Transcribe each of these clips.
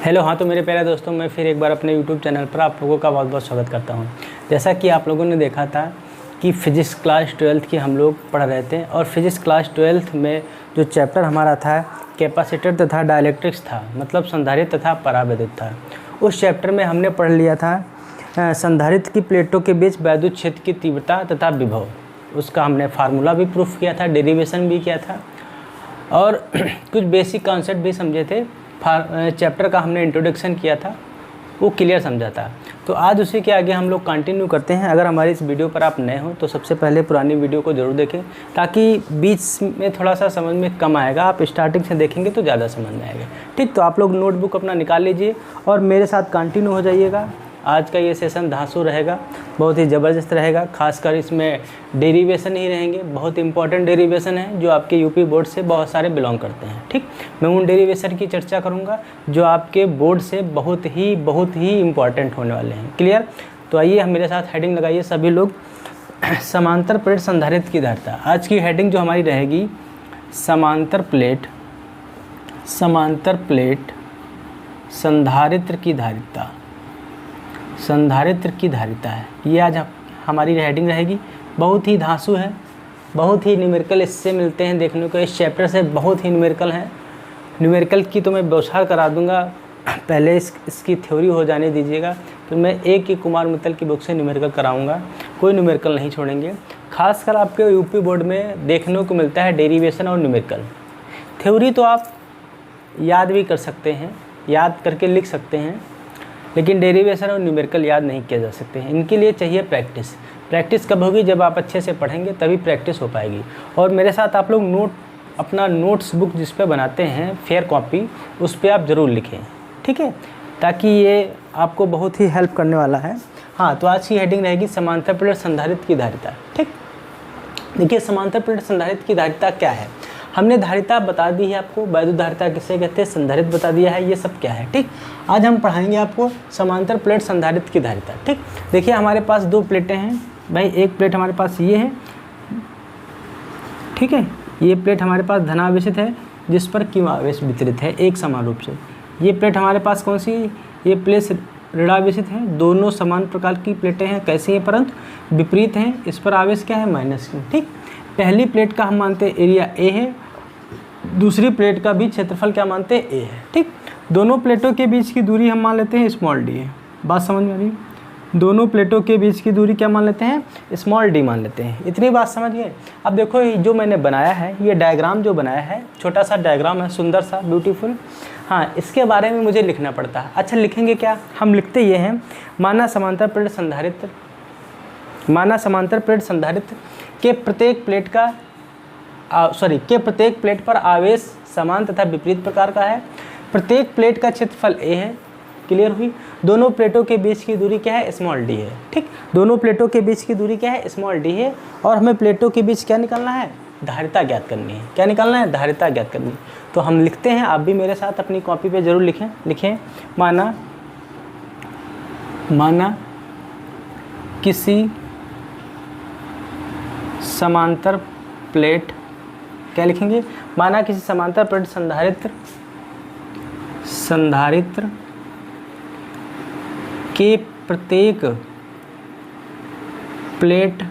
Hello, हाँ तो मेरे प्यारे दोस्तों, मैं फिर एक बार अपने यूट्यूब चैनल पर आप लोगों का बहुत बहुत स्वागत करता हूँ। जैसा कि आप लोगों ने देखा था कि फ़िज़िक्स क्लास 12th की हम लोग पढ़ रहे थे और फिज़िक्स क्लास 12th में जो चैप्टर हमारा था कैपेसिटर तथा डाइलेक्ट्रिक्स था, मतलब संधारित्र तथा परावैद्युत था। उस चैप्टर में हमने पढ़ लिया था संधारित्र की प्लेटों के बीच वैद्युत क्षेत्र की तीव्रता तथा विभव। उसका हमने फार्मूला भी प्रूफ किया था, डेरिवेशन भी किया था और कुछ बेसिक कॉन्सेप्ट भी समझे थे। चैप्टर का हमने इंट्रोडक्शन किया था, वो क्लियर समझा था। तो आज उसी के आगे हम लोग कंटिन्यू करते हैं। अगर हमारी इस वीडियो पर आप नए हो तो सबसे पहले पुरानी वीडियो को ज़रूर देखें, ताकि बीच में थोड़ा सा समझ में कम आएगा। आप स्टार्टिंग से देखेंगे तो ज़्यादा समझ में आएगा। ठीक, तो आप लोग नोटबुक अपना निकाल लीजिए और मेरे साथ कंटिन्यू हो जाइएगा। आज का ये सेशन धांसू रहेगा, बहुत ही ज़बरदस्त रहेगा। खासकर इसमें डेरिवेशन ही रहेंगे, बहुत इंपॉर्टेंट डेरिवेशन है जो आपके यूपी बोर्ड से बहुत सारे बिलोंग करते हैं। ठीक, मैं उन डेरिवेशन की चर्चा करूंगा जो आपके बोर्ड से बहुत ही इंपॉर्टेंट होने वाले हैं। क्लियर? तो आइए हम मेरे साथ हेडिंग लगाइए सभी लोग। समांतर प्लेट संधारित्र की धारिता। आज की हेडिंग जो हमारी रहेगी समांतर प्लेट संधारित्र की धारिता। संधारित्र की धारिता है ये आज हमारी हेडिंग रहेगी। बहुत ही धांसू है, बहुत ही न्यूमेरिकल इससे मिलते हैं देखने को। इस चैप्टर से बहुत ही न्यूमेरिकल हैं। न्यूमेरिकल की तो मैं बौछार करा दूंगा, पहले इसकी थ्योरी हो जाने दीजिएगा। फिर मैं एक कुमार मित्तल की बुक से न्यूमेरिकल कराऊंगा, कोई न्यूमेरिकल नहीं छोड़ेंगे। खासकर आपके यूपी बोर्ड में देखने को मिलता है डेरिवेशन और न्यूमेरिकल। थ्योरी तो आप याद भी कर सकते हैं, याद करके लिख सकते हैं, लेकिन डेरिवेशन और न्यूमेरिकल याद नहीं किया जा सकते हैं। इनके लिए चाहिए प्रैक्टिस। प्रैक्टिस कब होगी? जब आप अच्छे से पढ़ेंगे तभी प्रैक्टिस हो पाएगी। और मेरे साथ आप लोग अपना नोट्स बुक जिस पे बनाते हैं फेयर कॉपी, उस पर आप ज़रूर लिखें, ठीक है, ताकि ये आपको बहुत ही हेल्प करने वाला है। हाँ, तो आज की हेडिंग रहेगी समांतर प्लेट संधारित्र की धारिता। ठीक, देखिए समांतर प्लेट संधारित्र की धारिता क्या है। हमने धारिता बता दी है आपको, वैद्युत धारिता किसे कहते हैं, संधारित्र बता दिया है, ये सब क्या है। ठीक, आज हम पढ़ाएंगे आपको समांतर प्लेट संधारित्र की धारिता। ठीक, देखिए हमारे पास दो प्लेटें हैं भाई। एक प्लेट हमारे पास ये है, ठीक है, ये प्लेट हमारे पास धनावेशित है जिस पर q आवेश वितरित है एक समान रूप से। ये प्लेट हमारे पास कौन सी है? ये प्लेट ऋणावेशित है। दोनों समान प्रकार की प्लेटें हैं, कैसी हैं परंतु विपरीत हैं। इस पर आवेश क्या है? -q। ठीक, पहली प्लेट का हम मानते हैं एरिया A है, दूसरी प्लेट का भी क्षेत्रफल क्या मानते हैं? A है। ठीक, दोनों प्लेटों के बीच की दूरी हम मान लेते हैं d है। बात समझ में आ रही है? दोनों प्लेटों के बीच की दूरी क्या मान लेते हैं? d मान लेते हैं। इतनी बात समझ गए? अब देखो ये जो मैंने बनाया है, ये डायग्राम जो बनाया है, छोटा सा डायग्राम है, सुंदर सा, ब्यूटीफुल। हाँ, इसके बारे में मुझे लिखना पड़ता है। अच्छा, लिखेंगे क्या? हम लिखते ये हैं, माना समांतर प्लेट संधारित्र के प्रत्येक प्लेट पर आवेश समान तथा विपरीत प्रकार का है। प्रत्येक प्लेट का क्षेत्रफल A है। क्लियर हुई? दोनों प्लेटों के बीच की दूरी क्या है? d है। ठीक, दोनों प्लेटों के बीच की दूरी क्या है? d है। और हमें प्लेटों के बीच क्या निकालना है? धारिता ज्ञात करनी है। क्या निकालना है? धारिता ज्ञात करनी है। तो हम लिखते हैं, आप भी मेरे साथ अपनी कॉपी पे जरूर लिखें। माना किसी समांतर प्लेट, क्या लिखेंगे? माना किसी समांतर प्लेट संधारित्र के प्रत्येक प्लेट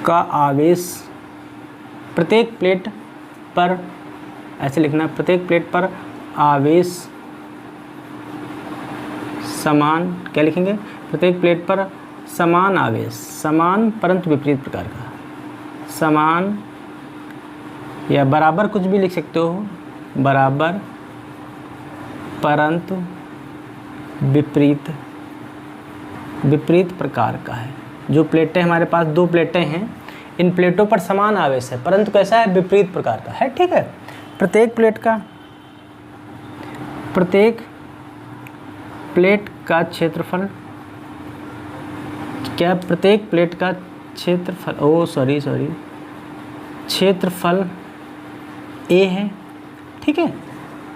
का आवेश, प्रत्येक प्लेट पर, ऐसे लिखना, प्रत्येक प्लेट पर आवेश समान, क्या लिखेंगे? प्रत्येक प्लेट पर समान आवेश, समान परंतु विपरीत प्रकार का, समान या बराबर, कुछ भी लिख सकते हो, बराबर परंतु विपरीत प्रकार का है। जो प्लेटें हमारे पास, दो प्लेटें हैं, इन प्लेटों पर समान आवेश है, परंतु कैसा है? विपरीत प्रकार का है। ठीक है, प्रत्येक प्लेट का क्षेत्रफल क्या? प्रत्येक प्लेट का क्षेत्रफल, क्षेत्रफल A है। ठीक है,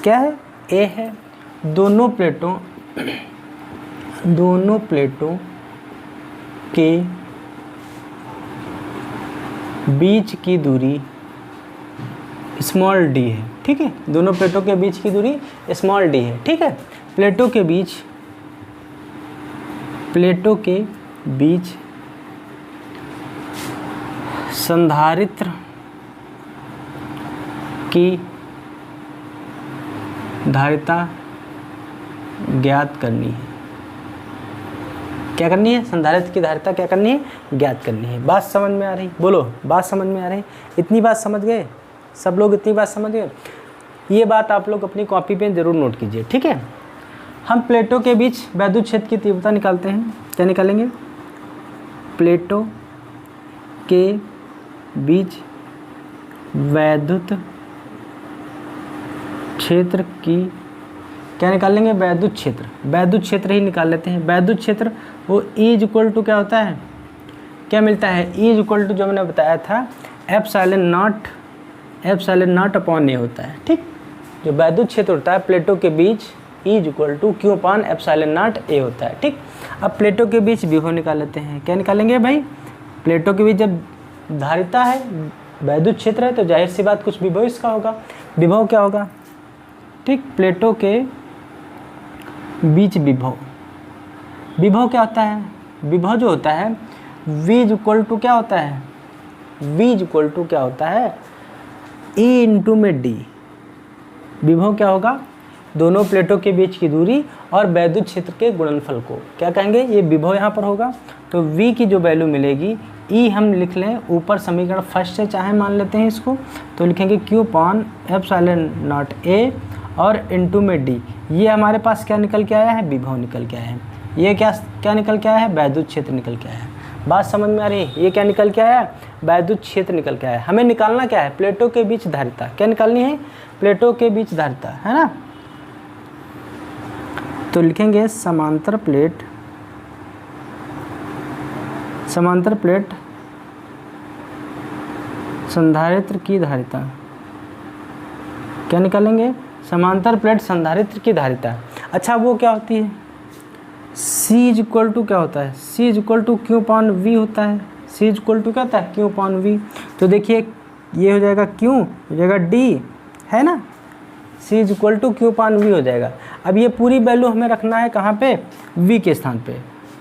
क्या है? A है। दोनों प्लेटों के बीच की दूरी स्मॉल डी है, ठीक है। दोनों प्लेटों के बीच की दूरी स्मॉल डी है, ठीक है। प्लेटों के बीच संधारित्र की धारिता ज्ञात करनी है। क्या करनी है? संधारित्र की धारिता क्या करनी है? ज्ञात करनी है। बात समझ में आ रही? बोलो, बात समझ में आ रही? इतनी बात समझ गए सब लोग? इतनी बात समझ गए? ये बात आप लोग अपनी कॉपी पे ज़रूर नोट कीजिए, ठीक है। हम प्लेटों के बीच वैद्युत क्षेत्र की तीव्रता निकालते हैं। क्या निकालेंगे? प्लेटों के बीच वैद्युत क्षेत्र की क्या निकालेंगे? वैद्युत क्षेत्र। वैद्युत क्षेत्र ही निकाल लेते हैं। वैद्युत क्षेत्र वो E इक्वल टू क्या होता है? क्या मिलता है? E इक्वल टू जो मैंने बताया था एप्सिलॉन नॉट अपॉन ए होता है, ठीक। जो वैद्युत क्षेत्र होता है प्लेटों के बीच E equal to Q upon epsilon naught A होता है, ठीक। अब प्लेटों के बीच विभव निकाल लेते हैं। क्या निकालेंगे भाई? प्लेटों के बीच जब धारिता है, वैद्युत क्षेत्र है, तो जाहिर सी बात कुछ विभव इसका होगा। विभव क्या होगा? ठीक, प्लेटों के बीच विभव क्या होता है? विभव जो होता है V इक्वल टू क्या होता है? V इक्वल टू क्या होता है? E इंटू में D। विभव क्या होगा? दोनों प्लेटों के बीच की दूरी और वैद्युत क्षेत्र के गुणनफल को क्या कहेंगे? ये विभव यहाँ पर होगा। तो V की जो वैल्यू मिलेगी, E हम लिख लें ऊपर समीकरण फर्स्ट से चाहे मान लेते हैं इसको, तो लिखेंगे Q upon epsilon not A और इनटू में D। ये हमारे पास क्या निकल के आया है? विभव निकल के आया है। ये क्या निकल के आया है? वैद्युत क्षेत्र निकल के आया है। बात समझ में आ रही है? ये क्या निकल के आया है? वैद्युत क्षेत्र निकल के आया है। हमें निकालना क्या है? प्लेटों के बीच धारिता। क्या निकालनी है? प्लेटों के बीच धारिता, है ना। तो लिखेंगे समांतर प्लेट संधारित्र की धारिता। क्या निकालेंगे? समांतर प्लेट संधारित्र की धारिता। अच्छा, वो क्या होती है? C इक्वल टू क्या होता है? C equal to Q upon V होता है। C इक्वल टू क्या होता है? Q upon V। तो देखिए ये हो जाएगा Q, हो जाएगा D, है ना। C equal to Q upon V हो जाएगा। अब ये पूरी वैल्यू हमें रखना है कहाँ पे? V के स्थान पे।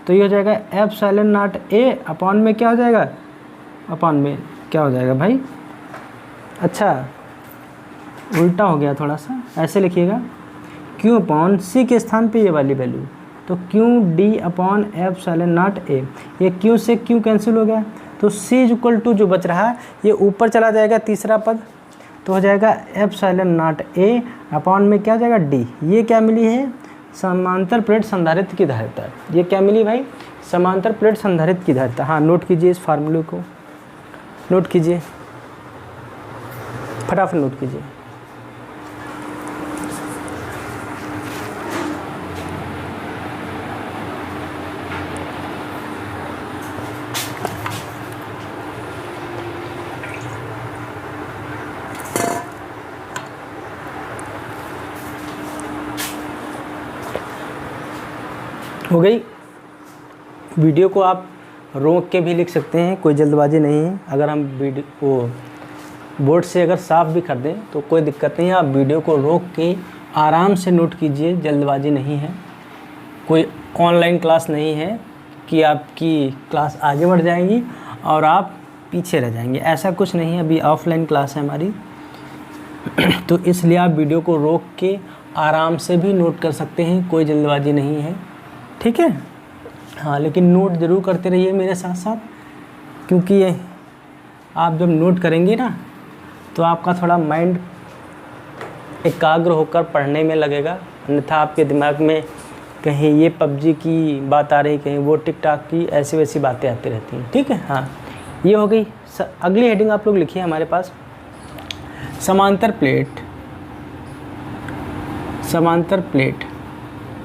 तो ये हो जाएगा एप्सिलॉन नॉट A अपॉन में क्या हो जाएगा? अपॉन में क्या हो जाएगा भाई? अच्छा, उल्टा हो गया थोड़ा सा, ऐसे लिखिएगा Q अपॉन C के स्थान पे ये वाली वैल्यू, तो Q D upon epsilon not A। ये Q से Q कैंसिल हो गया, तो C इक्वल टू जो बच रहा है ये ऊपर चला जाएगा तीसरा पद, तो हो जाएगा एप्सिलॉन नॉट A अपॉन में क्या हो जाएगा? D। ये क्या मिली है? समांतर प्लेट संधारित्र की धारिता। ये क्या मिली भाई? समांतर प्लेट संधारित्र की धारिता। हाँ, नोट कीजिए, इस फार्मूले को नोट कीजिए, फटाफट नोट कीजिए। हो गई। वीडियो को आप रोक के भी लिख सकते हैं, कोई जल्दबाजी नहीं है। अगर हम वीडियो को बोर्ड से अगर साफ भी कर दें तो कोई दिक्कत नहीं है। आप वीडियो को रोक के आराम से नोट कीजिए, जल्दबाजी नहीं है। कोई ऑनलाइन क्लास नहीं है कि आपकी क्लास आगे बढ़ जाएगी और आप पीछे रह जाएंगे, ऐसा कुछ नहीं है। अभी ऑफलाइन क्लास है हमारी तो इसलिए आप वीडियो को रोक के आराम से भी नोट कर सकते हैं, कोई जल्दबाजी नहीं है, ठीक है। हाँ, लेकिन नोट ज़रूर करते रहिए मेरे साथ साथ, क्योंकि आप जब नोट करेंगे ना तो आपका थोड़ा माइंड एकाग्र होकर पढ़ने में लगेगा। अन्यथा आपके दिमाग में कहीं ये पबजी की बात आ रही, कहीं वो टिकटॉक की, ऐसी वैसी बातें आती रहती हैं, ठीक है। हाँ, ये हो गई। अगली हेडिंग आप लोग लिखिए हमारे पास, समांतर प्लेट।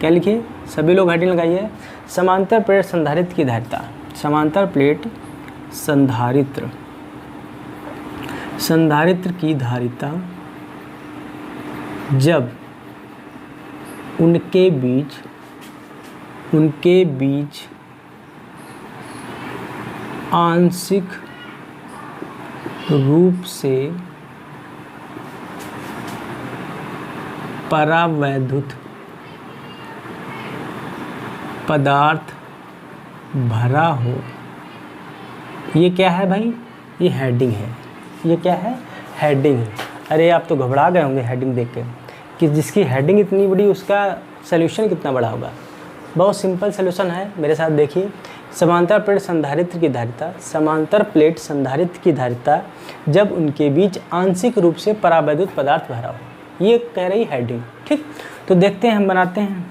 क्या लिखिए? सभी लोग हेडिंग लगाइए, समांतर प्लेट संधारित्र की धारिता। समांतर प्लेट संधारित्र की धारिता जब उनके बीच आंशिक रूप से परावैद्युत पदार्थ भरा हो। ये क्या है भाई? ये हेडिंग है। ये क्या है? हेडिंग है। अरे आप तो घबरा गए होंगे हेडिंग देख के कि जिसकी हेडिंग इतनी बड़ी उसका सॉल्यूशन कितना बड़ा होगा। बहुत सिंपल सॉल्यूशन है, मेरे साथ देखिए। समांतर प्लेट संधारित्र की धारिता, समांतर प्लेट संधारित्र की धारिता जब उनके बीच आंशिक रूप से परावैद्युत पदार्थ भरा हो, ये कह रही हेडिंग। ठीक, तो देखते हैं, हम बनाते हैं।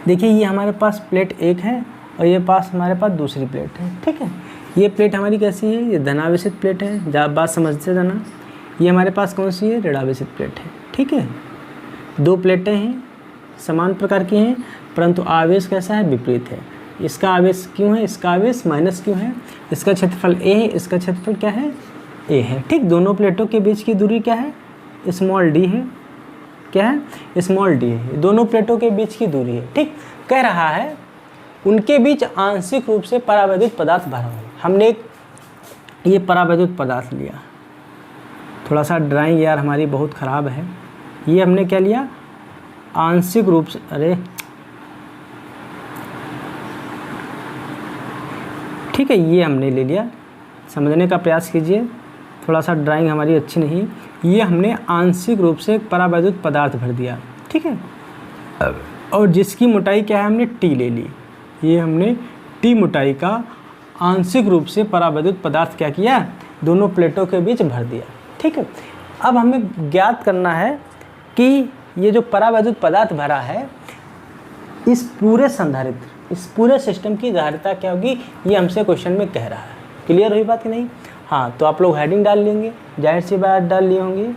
देखिए ये हमारे पास प्लेट एक है और ये पास हमारे पास दूसरी प्लेट है। ठीक है, ये प्लेट हमारी कैसी है? ये धनावेशित प्लेट है, जब बात समझते जाना। ये हमारे पास कौन सी है? ऋणावेशित प्लेट है। ठीक है, दो प्लेटें हैं, समान प्रकार की हैं, परंतु आवेश कैसा है? विपरीत है। इसका आवेश क्यों है? इसका आवेश माइनस क्यों है? इसका क्षेत्रफल ए है, इसका क्षेत्रफल क्या है? ए है। ठीक, दोनों प्लेटों के बीच की दूरी क्या है? स्मॉल डी है। क्या है? स्मॉल डी है। दोनों प्लेटों के बीच की दूरी है। ठीक, कह रहा है उनके बीच आंशिक रूप से परावैद्युत पदार्थ भरा हो। हमने एक ये परावैद्युत पदार्थ लिया, थोड़ा सा ड्राइंग यार हमारी बहुत ख़राब है। ये हमने क्या लिया? आंशिक रूप से, अरे ठीक है, ये हमने ले लिया। समझने का प्रयास कीजिए, थोड़ा सा ड्राइंग हमारी अच्छी नहीं। ये हमने आंशिक रूप से एक परावैद्युत पदार्थ भर दिया। ठीक है, और जिसकी मोटाई क्या है? हमने टी ले ली। ये हमने टी मोटाई का आंशिक रूप से परावैद्युत पदार्थ क्या किया? दोनों प्लेटों के बीच भर दिया। ठीक है, अब हमें ज्ञात करना है कि ये जो परावैद्युत पदार्थ भरा है, इस पूरे संधारित्र, इस पूरे सिस्टम की धारिता क्या होगी? ये हमसे क्वेश्चन में कह रहा है। क्लियर हुई बात कि नहीं? हाँ, तो आप लोग हेडिंग डाल लेंगे, जाहिर सी बात डाल लिए होंगे।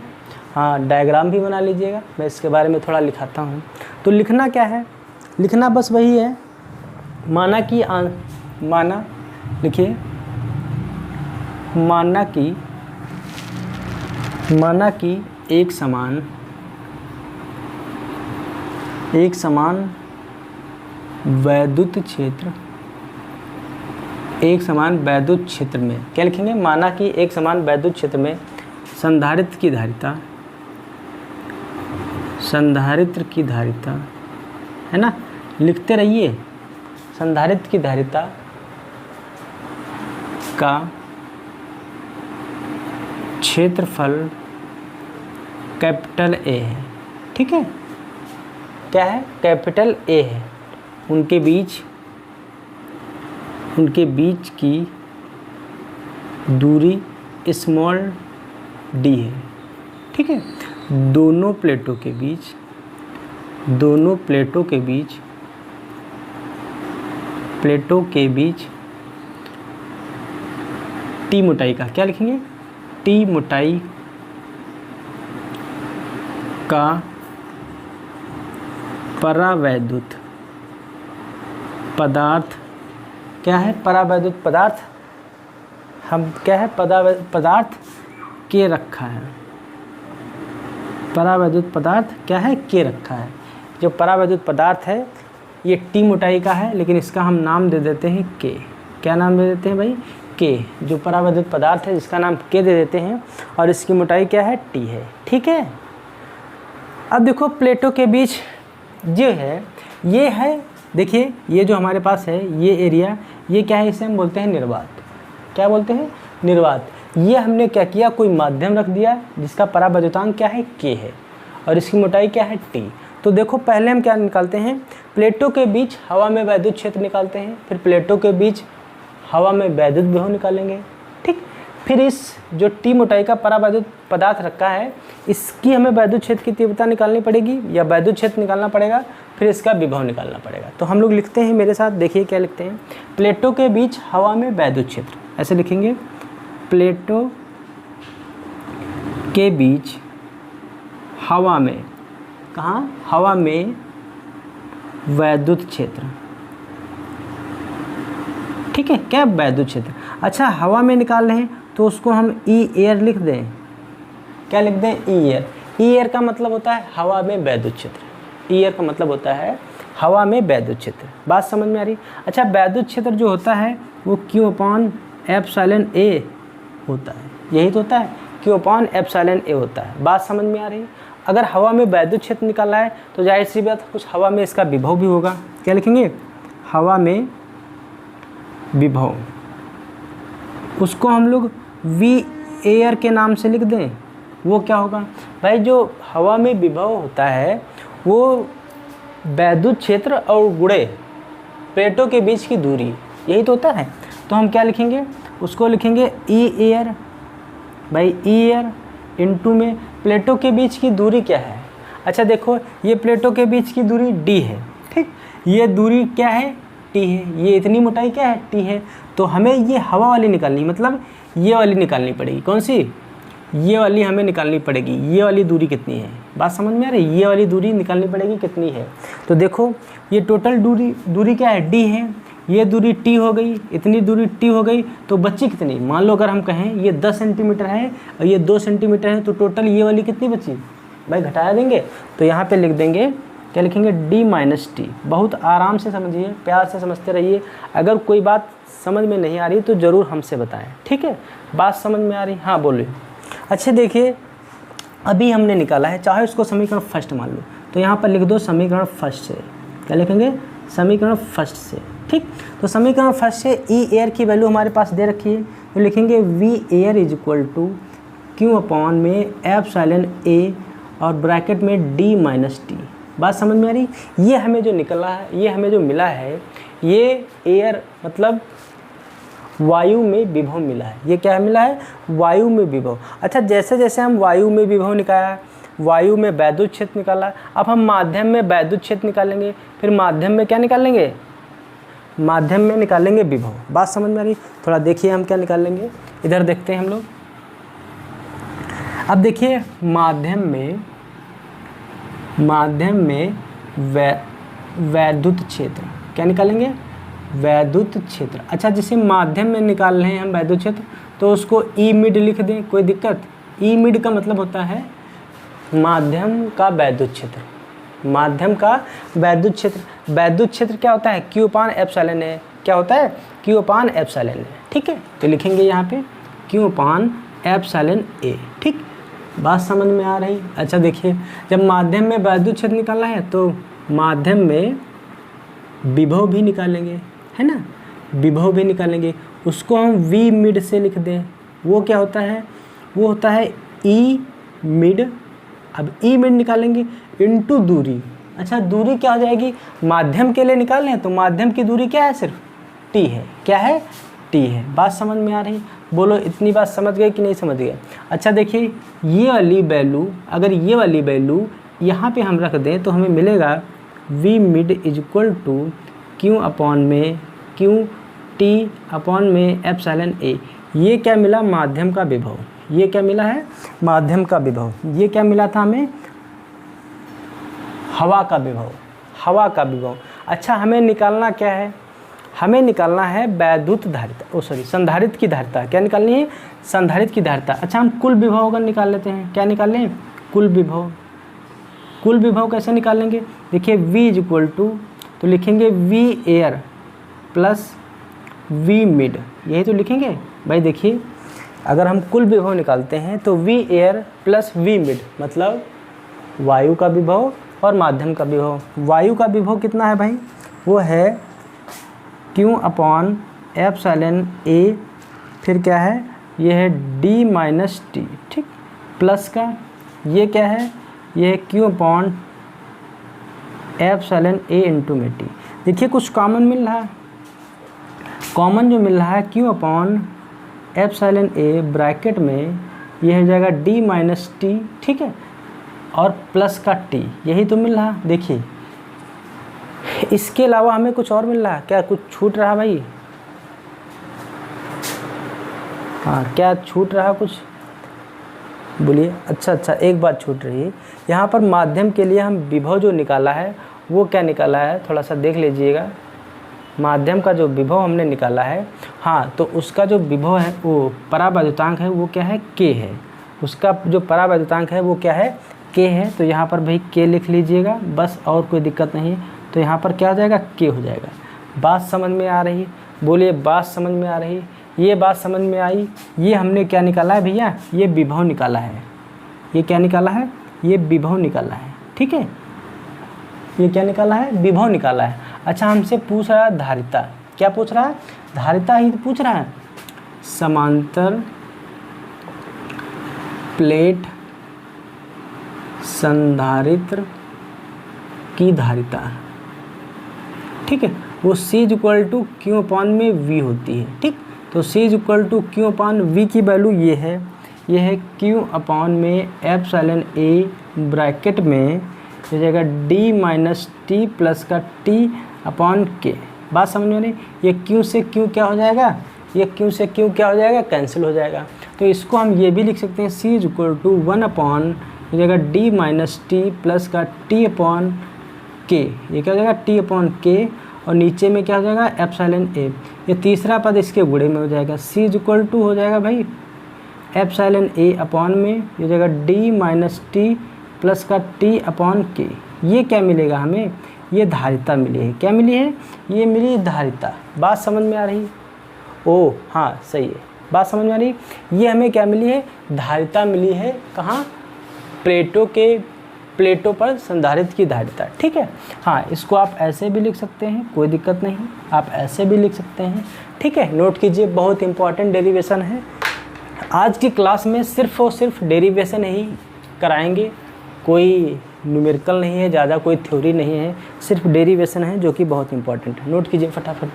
हाँ, डायग्राम भी बना लीजिएगा, मैं इसके बारे में थोड़ा लिखाता हूँ। तो लिखना क्या है? लिखना बस वही है, माना कि माना लिखिए, माना कि एक समान वैद्युत क्षेत्र, एक समान वैद्युत क्षेत्र में क्या लिखेंगे? माना कि एक समान वैद्युत क्षेत्र में संधारित्र की धारिता है ना, लिखते रहिए। संधारित्र की धारिता का क्षेत्रफल कैपिटल ए है। ठीक है, क्या है? कैपिटल ए है। उनके बीच की दूरी स्मॉल डी है। ठीक है, दोनों प्लेटों के बीच टी मोटाई का क्या लिखेंगे? टी मोटाई का परावैद्युत पदार्थ क्या है? परावैद्युत पदार्थ हम क्या है? पदार्थ के रखा है। परावैद्युत पदार्थ क्या है? के रखा है। जो परावैद्युत पदार्थ है ये टी मोटाई का है, लेकिन इसका हम नाम दे देते हैं के। क्या नाम दे देते हैं भाई? के। जो परावैद्युत पदार्थ है जिसका नाम के दे देते हैं, और इसकी मोटाई क्या है? टी है। ठीक है, अब देखो प्लेटों के बीच जो है ये है, देखिए ये जो हमारे पास है ये एरिया, ये क्या है? इसे हम बोलते हैं निर्वात। क्या बोलते हैं? निर्वात। ये हमने क्या किया? कोई माध्यम रख दिया जिसका परावैद्युतांक क्या है? के है, और इसकी मोटाई क्या है? टी। तो देखो पहले हम क्या निकालते हैं? प्लेटों के बीच हवा में वैद्युत क्षेत्र निकालते हैं, फिर प्लेटों के बीच हवा में वैद्युत विभव निकालेंगे। ठीक, फिर इस जो टी मोटाई का परावैद्युत पदार्थ रखा है इसकी हमें वैद्युत क्षेत्र की तीव्रता निकालनी पड़ेगी या वैद्युत क्षेत्र निकालना पड़ेगा, फिर इसका विभव निकालना पड़ेगा। तो हम लोग लिखते हैं, मेरे साथ देखिए क्या लिखते हैं? प्लेटों के बीच हवा में वैद्युत क्षेत्र, ऐसे लिखेंगे। प्लेटों के बीच हवा में, कहाँ? हवा में वैद्युत क्षेत्र। ठीक है, क्या? वैद्युत क्षेत्र। अच्छा, हवा में निकाल रहे हैं तो उसको हम ई एयर लिख दें। क्या लिख दें? ई एयर। ई एयर का मतलब होता है हवा में वैद्युत क्षेत्र। ई एयर का मतलब होता है हवा में वैद्युत क्षेत्र। बात समझ में आ रही? अच्छा, वैद्युत क्षेत्र जो होता है वो Q/ε A होता है। यही तो होता है, Q/ε A होता है। बात समझ में आ रही? अगर हवा में वैद्युत क्षेत्र निकालना है तो जाहिर सी बात कुछ हवा में इसका विभव भी होगा। क्या लिखेंगे? हवा में विभव, उसको हम लोग वी एयर के नाम से लिख दें। वो क्या होगा भाई? जो हवा में विभव होता है वो वैद्युत क्षेत्र और गुणे प्लेटों के बीच की दूरी, यही तो होता है। तो हम क्या लिखेंगे? उसको लिखेंगे ई एयर। भाई ई एयर इनटू में प्लेटों के बीच की दूरी क्या है? अच्छा देखो, ये प्लेटों के बीच की दूरी डी है, ठीक। ये दूरी क्या है? टी है। ये इतनी मोटाई क्या है? टी है। तो हमें ये हवा वाली निकालनी, मतलब ये वाली निकालनी पड़ेगी। कौन सी? ये वाली हमें निकालनी पड़ेगी। ये वाली दूरी कितनी है? बात समझ में आ रही है? ये वाली दूरी निकालनी पड़ेगी कितनी है। तो देखो ये टोटल दूरी क्या है? डी है। ये दूरी टी हो गई, इतनी दूरी टी हो गई, तो बच्ची कितनी? मान लो अगर हम कहें ये 10 सेंटीमीटर है और ये 2 सेंटीमीटर है, तो टोटल ये वाली कितनी बची? भाई घटा देंगे, तो यहाँ पे लिख देंगे, क्या लिखेंगे? D minus T. बहुत आराम से समझिए, प्यार से समझते रहिए। अगर कोई बात समझ में नहीं आ रही तो ज़रूर हमसे बताएं, ठीक है। बात समझ में आ रही? हाँ बोलिए। अच्छा देखिए, अभी हमने निकाला है, चाहे उसको समीकरण फर्स्ट मान लो, तो यहाँ पर लिख दो समीकरण फर्स्ट से। क्या लिखेंगे? समीकरण फर्स्ट से, ठीक। तो समीकरण फर्स्ट से ई एयर की वैल्यू हमारे पास दे रखी है, तो लिखेंगे V air is equal to Q upon में एप्सिलॉन ए और ब्रैकेट में डी माइनस टी। बात समझ में आ रही? ये हमें जो निकला है, ये हमें जो मिला है, ये एयर मतलब वायु में विभव मिला है। ये क्या मिला है? वायु में विभव। अच्छा जैसे जैसे हम वायु में विभव निकाला, वायु में वैद्युत क्षेत्र निकाला, अब हम माध्यम में वैद्युत क्षेत्र निकालेंगे, फिर माध्यम में क्या निकालेंगे? माध्यम में निकालेंगे विभव। बात समझ में आ रही? थोड़ा देखिए हम क्या निकालेंगे, इधर देखते हैं हम लोग। अब देखिए माध्यम में वैद्युत क्षेत्र क्या निकालेंगे? वैद्युत क्षेत्र। अच्छा जिसे माध्यम में निकाल रहे हैं हम वैद्युत क्षेत्र, तो उसको ई मिड लिख दें, कोई दिक्कत? ई मिड का मतलब होता है माध्यम का वैद्युत क्षेत्र। माध्यम का वैद्युत क्षेत्र। वैद्युत क्षेत्र क्या होता है? क्यू अपान एप्सिलॉन ए। क्या होता है? क्यू अपान एप्सिलॉन ए, ठीक है। तो लिखेंगे यहाँ पे क्यू अपान एप्सिलॉन ए, ठीक। बात समझ में आ रही? अच्छा देखिए, जब माध्यम में वैद्युत क्षेत्र निकालना है तो माध्यम में विभव भी निकालेंगे, है ना। विभव भी निकालेंगे, उसको हम वी मिड से लिख दें। वो क्या होता है? वो होता है ई मिड। अब ई मिड निकालेंगे इनटू दूरी। अच्छा दूरी क्या हो जाएगी? माध्यम के लिए निकाल रहे हैं तो माध्यम की दूरी क्या है? सिर्फ टी है। क्या है? टी है। बात समझ में आ रही? बोलो इतनी बात समझ गए कि नहीं समझ गए? अच्छा देखिए, ये वाली वैल्यू, अगर ये वाली वैल्यू यहाँ पे हम रख दें तो हमें मिलेगा V mid is equal to Q upon में क्यू टी अपॉन में एप्सिलॉन ए। ये क्या मिला? माध्यम का विभव। ये क्या मिला है? माध्यम का विभव। ये क्या मिला था हमें? हवा का विभव। हवा का विभव। अच्छा हमें निकालना क्या है? हमें निकालना है वैद्युत धारिता, संधारित्र की धारिता। क्या निकालनी है? संधारित्र की धारिता। अच्छा हम कुल विभव अगर निकाल लेते हैं, क्या निकाल लें? कुल विभव। कुल विभव कैसे निकालेंगे? देखिए V इज इक्वल टू, तो लिखेंगे V air plus V mid, यही तो लिखेंगे भाई। देखिए अगर हम कुल विभव निकालते हैं तो V air plus V mid मतलब वायु का विभव और माध्यम का विभव। वायु का विभव कितना है भाई? वो है क्यू अपॉन एप्सिलॉन ए, फिर क्या है? ये है डी माइनस टी, ठीक। प्लस का ये क्या है? ये है क्यू अपॉन एप्सिलॉन ए इंटू में टी। देखिए कुछ कॉमन मिल रहा है। कॉमन जो मिल रहा है Q upon epsilon A bracket में ये हो जाएगा डी माइनस टी, ठीक है, और प्लस का टी, यही तो मिल रहा। देखिए इसके अलावा हमें कुछ और मिल रहा है क्या? कुछ छूट रहा भाई? हाँ क्या छूट रहा कुछ? बोलिए। अच्छा एक बात छूट रही है यहाँ पर। माध्यम के लिए हम विभव जो निकाला है वो क्या निकाला है? थोड़ा सा देख लीजिएगा। माध्यम का जो विभव हमने निकाला है, हाँ, तो उसका जो विभव है वो परावैद्युतांक है, वो क्या है? के है। उसका जो परावैद्युतांक है वो क्या है? के है। तो यहाँ पर भाई के लिख लीजिएगा बस, और कोई दिक्कत नहीं है। तो यहाँ पर क्या हो जाएगा? के हो जाएगा। बात समझ में आ रही? बोलिए बात समझ में आ रही? ये बात समझ में आई? ये हमने क्या निकाला है भैया? ये विभव निकाला है। ये क्या निकाला है? ये विभव निकाला है, ठीक है, ये क्या निकाला है, विभव निकाला है। अच्छा हमसे पूछ रहा है धारिता, क्या पूछ रहा है, धारिता ही पूछ रहा है। समांतर प्लेट संधारित्र की धारिता, ठीक है, वो C=Q/V में होती है, ठीक। तो C=Q/V की वैल्यू ये है Q/में ε/A ब्रैकेट में हो जाएगा D-T प्लस का T/K। बात समझ में नहीं, ये Q से Q क्या हो जाएगा, ये Q से Q क्या हो जाएगा, कैंसिल हो जाएगा। तो इसको हम ये भी लिख सकते हैं C=1 हो जाएगा D-T प्लस का T/K, ये क्या हो जाएगा T/K, और नीचे में क्या हो जाएगा ε/A। ये तीसरा पद इसके गुणे में हो जाएगा, C= हो जाएगा भाई ε/A में हो जाएगा D-T प्लस का T/K। ये क्या मिलेगा हमें, ये धारिता मिली है, क्या मिली है, ये मिली धारिता। बात समझ में आ रही, ओ हाँ सही है, बात समझ में आ रही। ये हमें क्या मिली है, धारिता मिली है, कहाँ, प्लेटों पर संधारित्र की धारिता, ठीक है। हाँ इसको आप ऐसे भी लिख सकते हैं, कोई दिक्कत नहीं, आप ऐसे भी लिख सकते हैं, ठीक है। नोट कीजिए, बहुत इंपॉर्टेंट डेरिवेशन है। आज की क्लास में सिर्फ और सिर्फ डेरिवेशन ही कराएंगे, कोई न्यूमेरिकल नहीं है, ज़्यादा कोई थ्योरी नहीं है, सिर्फ डेरिवेशन है जो कि बहुत इंपॉर्टेंट है। नोट कीजिए फटाफट।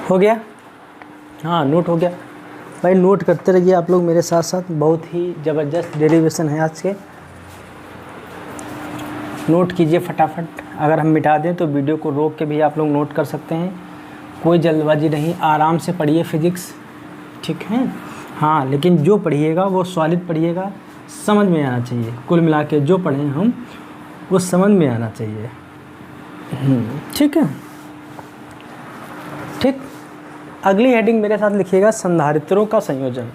हो गया, हाँ नोट हो गया भाई। नोट करते रहिए आप लोग मेरे साथ साथ, बहुत ही ज़बरदस्त डेरिवेशन है आज के। नोट कीजिए फटाफट, अगर हम मिटा दें तो वीडियो को रोक के भी आप लोग नोट कर सकते हैं, कोई जल्दबाजी नहीं, आराम से पढ़िए फिज़िक्स, ठीक है। हाँ लेकिन जो पढ़िएगा वो सॉलिड पढ़िएगा, समझ में आना चाहिए, कुल मिला के जो पढ़ें हम वो समझ में आना चाहिए, ठीक है, ठीक। अगली हेडिंग मेरे साथ लिखिएगा, संधारित्रों का संयोजन।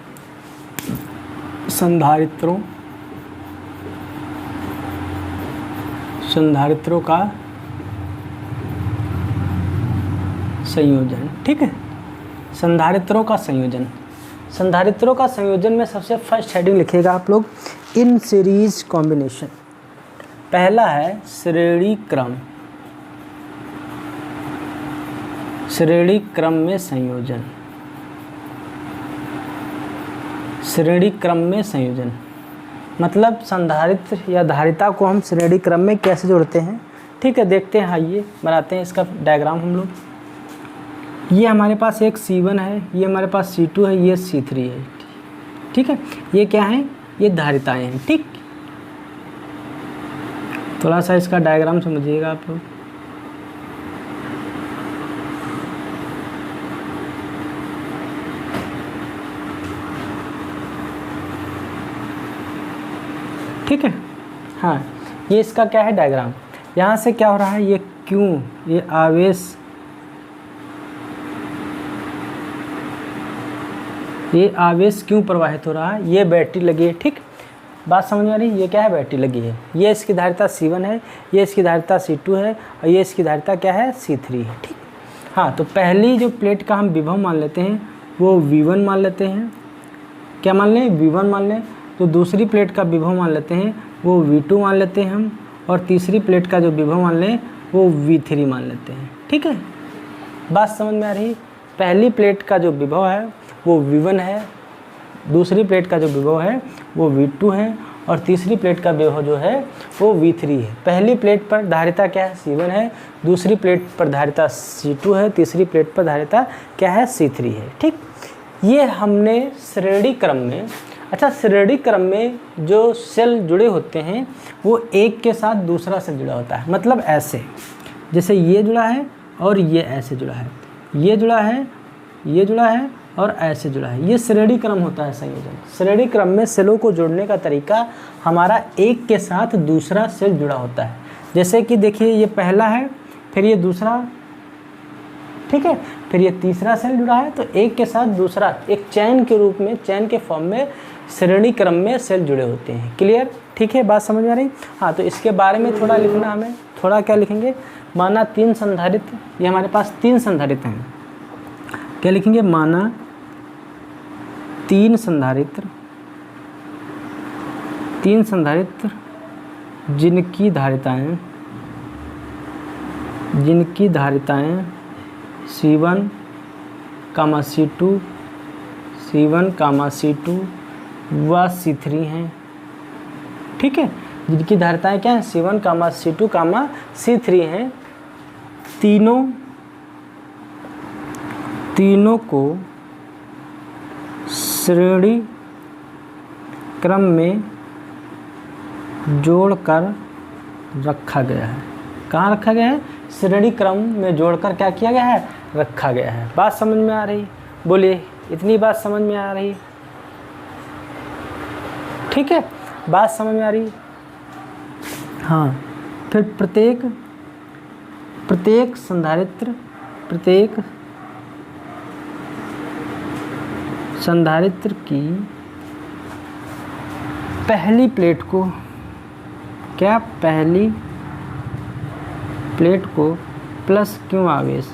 संधारित्रों का संयोजन, ठीक है। संधारित्रों का संयोजन, संधारित्रों का संयोजन में सबसे फर्स्ट हेडिंग लिखिएगा आप लोग, इन सीरीज कॉम्बिनेशन। पहला है श्रेणी क्रम, श्रेणी क्रम में संयोजन, श्रेणी क्रम में संयोजन मतलब संधारित्र या धारिता को हम श्रेणी क्रम में कैसे जोड़ते हैं, ठीक है। देखते हैं, आइए बनाते हैं इसका डायग्राम हम लोग। ये हमारे पास एक C1 है, ये हमारे पास C2 है, ये C3 है, ठीक है। ये क्या है, ये धारिताएं हैं, ठीक। थोड़ा सा इसका डायग्राम समझिएगा आप लोग। ठीक है, हाँ ये इसका क्या है डायग्राम। यहाँ से क्या हो रहा है, ये क्यों, ये आवेश क्यों प्रवाहित हो रहा है, ये बैटरी लगी है, ठीक। बात समझ में आ रही, ये क्या है, बैटरी लगी है। ये इसकी धारिता C1 है, ये इसकी धारिता C2 है, और ये इसकी धारिता क्या है, C3 है, ठीक। हाँ तो पहली जो प्लेट का हम विभव मान लेते हैं वो V1 मान लेते हैं, क्या मान लें, V1 मान लें। तो दूसरी प्लेट का विभव मान लेते हैं वो V2 मान लेते हैं हम, और तीसरी प्लेट का जो विभव मान लें वो V3 मान लेते हैं, ठीक है। बात समझ में आ रही, पहली प्लेट का जो विभव है वो V1 है, दूसरी प्लेट का जो विभव है वो V2 है, और तीसरी प्लेट का विभव जो है वो V3 है। पहली प्लेट पर धारिता क्या है, C1 है, दूसरी प्लेट पर धारिता C2 है, तीसरी प्लेट पर धारिता क्या है, C3 है, ठीक। ये हमने श्रेणी क्रम में अच्छा, श्रेणी क्रम में जो सेल जुड़े होते हैं वो एक के साथ दूसरा सेल जुड़ा होता है। मतलब ऐसे, जैसे ये जुड़ा है और ये ऐसे जुड़ा है, ये जुड़ा है, ये जुड़ा है और ऐसे जुड़ा है, ये श्रेणी क्रम होता है संयोजन। श्रेणी क्रम में सेलों को जोड़ने का तरीका हमारा एक के साथ दूसरा सेल जुड़ा होता है। जैसे कि देखिए, ये पहला है, फिर ये दूसरा, ठीक है, फिर ये तीसरा सेल जुड़ा है, तो एक के साथ दूसरा, एक चैन के रूप में, चैन के फॉर्म में श्रेणी क्रम में सेल जुड़े होते हैं। क्लियर? ठीक है, बात समझ में आ रही? हाँ, तो इसके बारे में थोड़ा लिखना, हमें थोड़ा क्या लिखेंगे, माना 3 संधारित्र, ये हमारे पास 3 संधारित्र हैं, क्या लिखेंगे, माना 3 संधारित्र, 3 संधारित्र जिनकी धारिताएं C1, C2, C1, C2 व C3 हैं। ठीक है, जिनकी धारिताएं क्या हैं, C1, C2, C3 हैं। तीनों को श्रेणी क्रम में जोड़कर रखा गया है। कहाँ रखा गया है? श्रेणी क्रम में जोड़कर क्या किया गया है, रखा गया है। बात समझ में आ रही? बोलिए, इतनी बात समझ में आ रही? ठीक है, बात समझ में आ रही? हाँ, फिर प्रत्येक संधारित्र की पहली प्लेट को क्या, पहली प्लेट को प्लस क्यू आवेश,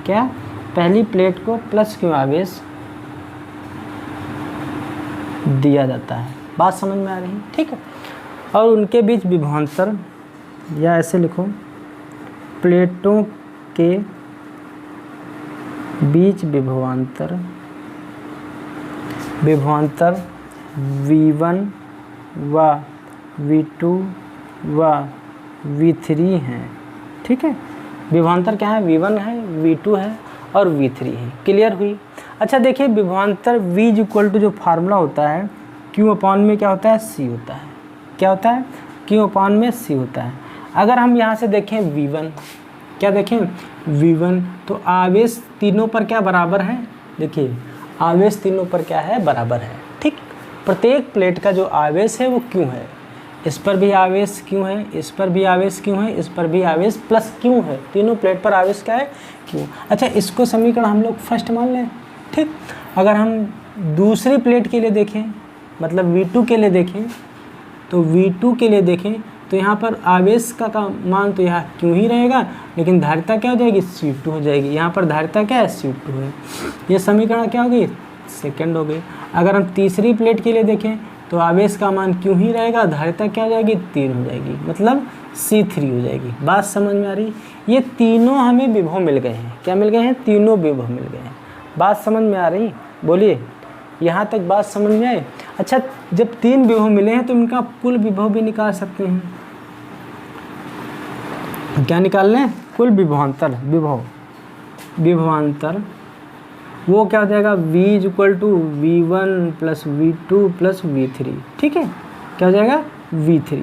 क्या, पहली प्लेट को प्लस क्यू आवेश दिया जाता है। बात समझ में आ रही? ठीक है, और उनके बीच विभवांतर, या ऐसे लिखो, प्लेटों के बीच विभवांतर V1 व V2 व V3 हैं। ठीक है, विभवांतर क्या है, V1 है, V2 है और V3 है। क्लियर हुई? अच्छा, देखिए, विभवांतर V = जो फार्मूला होता है, Q/, में क्या होता है, C होता है। क्या होता है? Q/, में C होता है। अगर हम यहाँ से देखें V1, क्या देखें, V1, तो आवेश तीनों पर क्या बराबर है, देखिए, आवेश तीनों पर क्या है, बराबर है। ठीक, प्रत्येक प्लेट का जो आवेश है वो Q है, इस पर भी आवेश Q है, इस पर भी आवेश Q है, इस पर भी आवेश प्लस Q है, तीनों प्लेट पर आवेश क्या है, Q। अच्छा, इसको समीकरण हम लोग फर्स्ट मान लें। ठीक, अगर हम दूसरी प्लेट के लिए देखें, मतलब V2 के लिए देखें, तो V2 के लिए देखें तो यहाँ पर आवेश का मान तो यहाँ Q ही रहेगा, लेकिन धारिता क्या हो जाएगी, C2 हो जाएगी। यहाँ पर धारिता क्या है, C2 है। ये समीकरण क्या होगी, सेकंड हो गई। अगर हम तीसरी प्लेट के लिए देखें तो आवेश का मान Q ही रहेगा, धारिता क्या हो जाएगी, 3 हो जाएगी, मतलब C3 हो जाएगी। बात समझ में आ रही? ये तीनों हमें विभव मिल गए हैं। क्या मिल गए हैं? तीनों विभव मिल गए हैं। बात समझ में आ रही? बोलिए, यहाँ तक बात समझ में आए? अच्छा, जब 3 विभव मिले हैं तो इनका कुल विभव भी निकाल सकते हैं। क्या निकाल लें? कुल विभवांतर, विभवांतर वो क्या हो जाएगा, V = V1 + V2 + V3। ठीक है, क्या हो जाएगा, V3।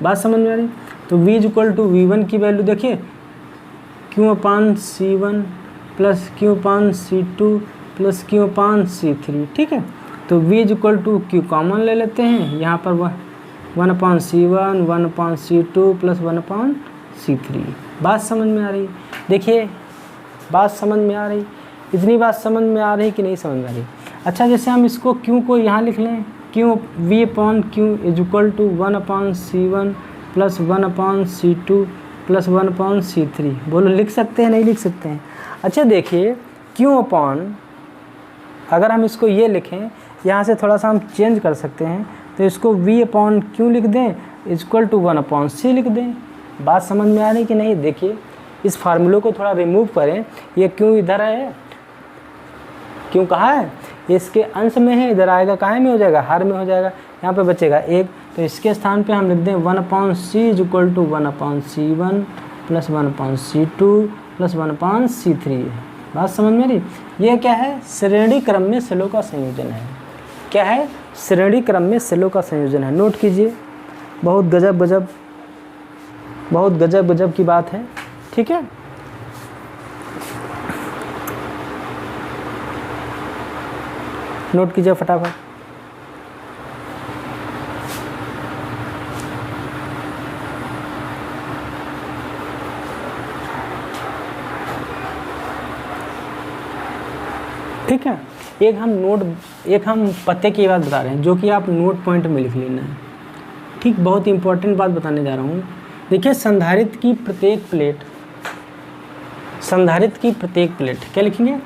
बात समझ में आ रही? तो V = V1 की वैल्यू देखिए, Q/C1 + Q/C2 + Q/C3। ठीक है, तो V = Q कॉमन ले लेते हैं, यहाँ पर 1/C1, 1/C2 + 1/C3। बात समझ में आ रही? देखिए, बात समझ में आ रही? इतनी बात समझ में आ रही कि नहीं समझ में आ रही? अच्छा, जैसे हम इसको Q को यहाँ लिख लें, V/Q = 1/C1 + 1/C2 + 1/C3। बोलो, लिख सकते हैं, नहीं लिख सकते हैं? अच्छा, देखिए, Q/, अगर हम इसको ये लिखें, यहाँ से थोड़ा सा हम चेंज कर सकते हैं, तो इसको V/Q लिख दें, = 1/C लिख दें। बात समझ में आ रही कि नहीं? देखिए, इस फार्मूले को थोड़ा रिमूव करें, ये Q इधर है, Q कहाँ है, इसके अंश में है, इधर आएगा काहे में हो जाएगा, हर में हो जाएगा, यहाँ पे बचेगा 1, तो इसके स्थान पे हम लिख दें 1/C = 1/C1 + 1/C2 + 1/C3। बात समझ में आ रही? ये क्या है, श्रेणी क्रम में सेलों का संयोजन है। क्या है, श्रेणी क्रम में सेलों का संयोजन है। नोट कीजिए, बहुत गजब की बात है, ठीक है। नोट कीजिए फटाफट। ठीक है, एक हम पते की बात बता रहे हैं जो कि आप नोट पॉइंट में लिख लेना है, ठीक। बहुत इंपॉर्टेंट बात बताने जा रहा हूँ। देखिए, संधारित्र की प्रत्येक प्लेट क्या लिखेंगे,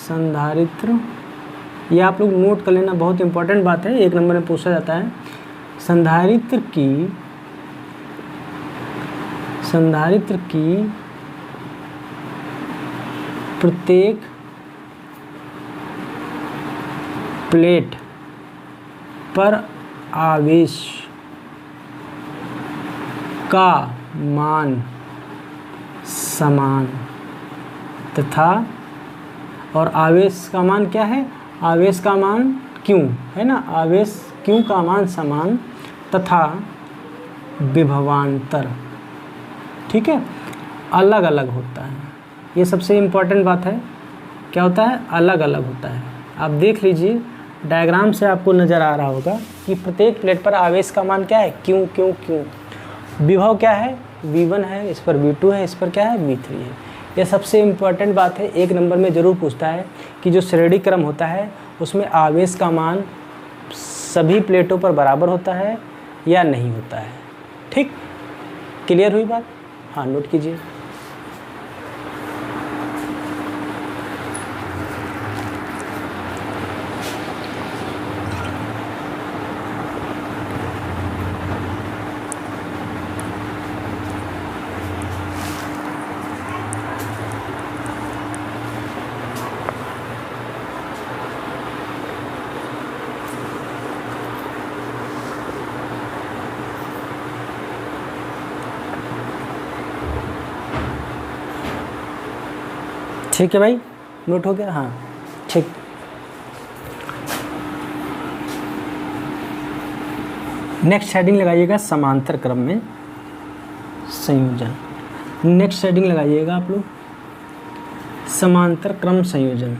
संधारित्र, ये आप लोग नोट कर लेना, बहुत इंपॉर्टेंट बात है, 1 नंबर में पूछा जाता है। संधारित्र की प्रत्येक प्लेट पर आवेश का मान समान तथा, और आवेश का मान क्या है, आवेश का मान Q है ना, आवेश Q का मान समान तथा विभवांतर, ठीक है, अलग अलग होता है। ये सबसे इम्पोर्टेंट बात है, क्या होता है, अलग अलग होता है। आप देख लीजिए, डायग्राम से आपको नज़र आ रहा होगा कि प्रत्येक प्लेट पर आवेश का मान क्या है, Q। विभव क्या है, V1 है, इस पर V2 है, इस पर क्या है, V3 है। ये सबसे इम्पोर्टेंट बात है, 1 नंबर में ज़रूर पूछता है कि जो श्रेणी क्रम होता है उसमें आवेश का मान सभी प्लेटों पर बराबर होता है या नहीं होता है, ठीक। क्लियर हुई बात? हाँ, नोट कीजिए। ठीक है भाई, नोट हो गया? हाँ, ठीक। नेक्स्ट हेडिंग लगाइएगा, समांतर क्रम में संयोजन। नेक्स्ट हेडिंग लगाइएगा आप लोग, समांतर क्रम संयोजन।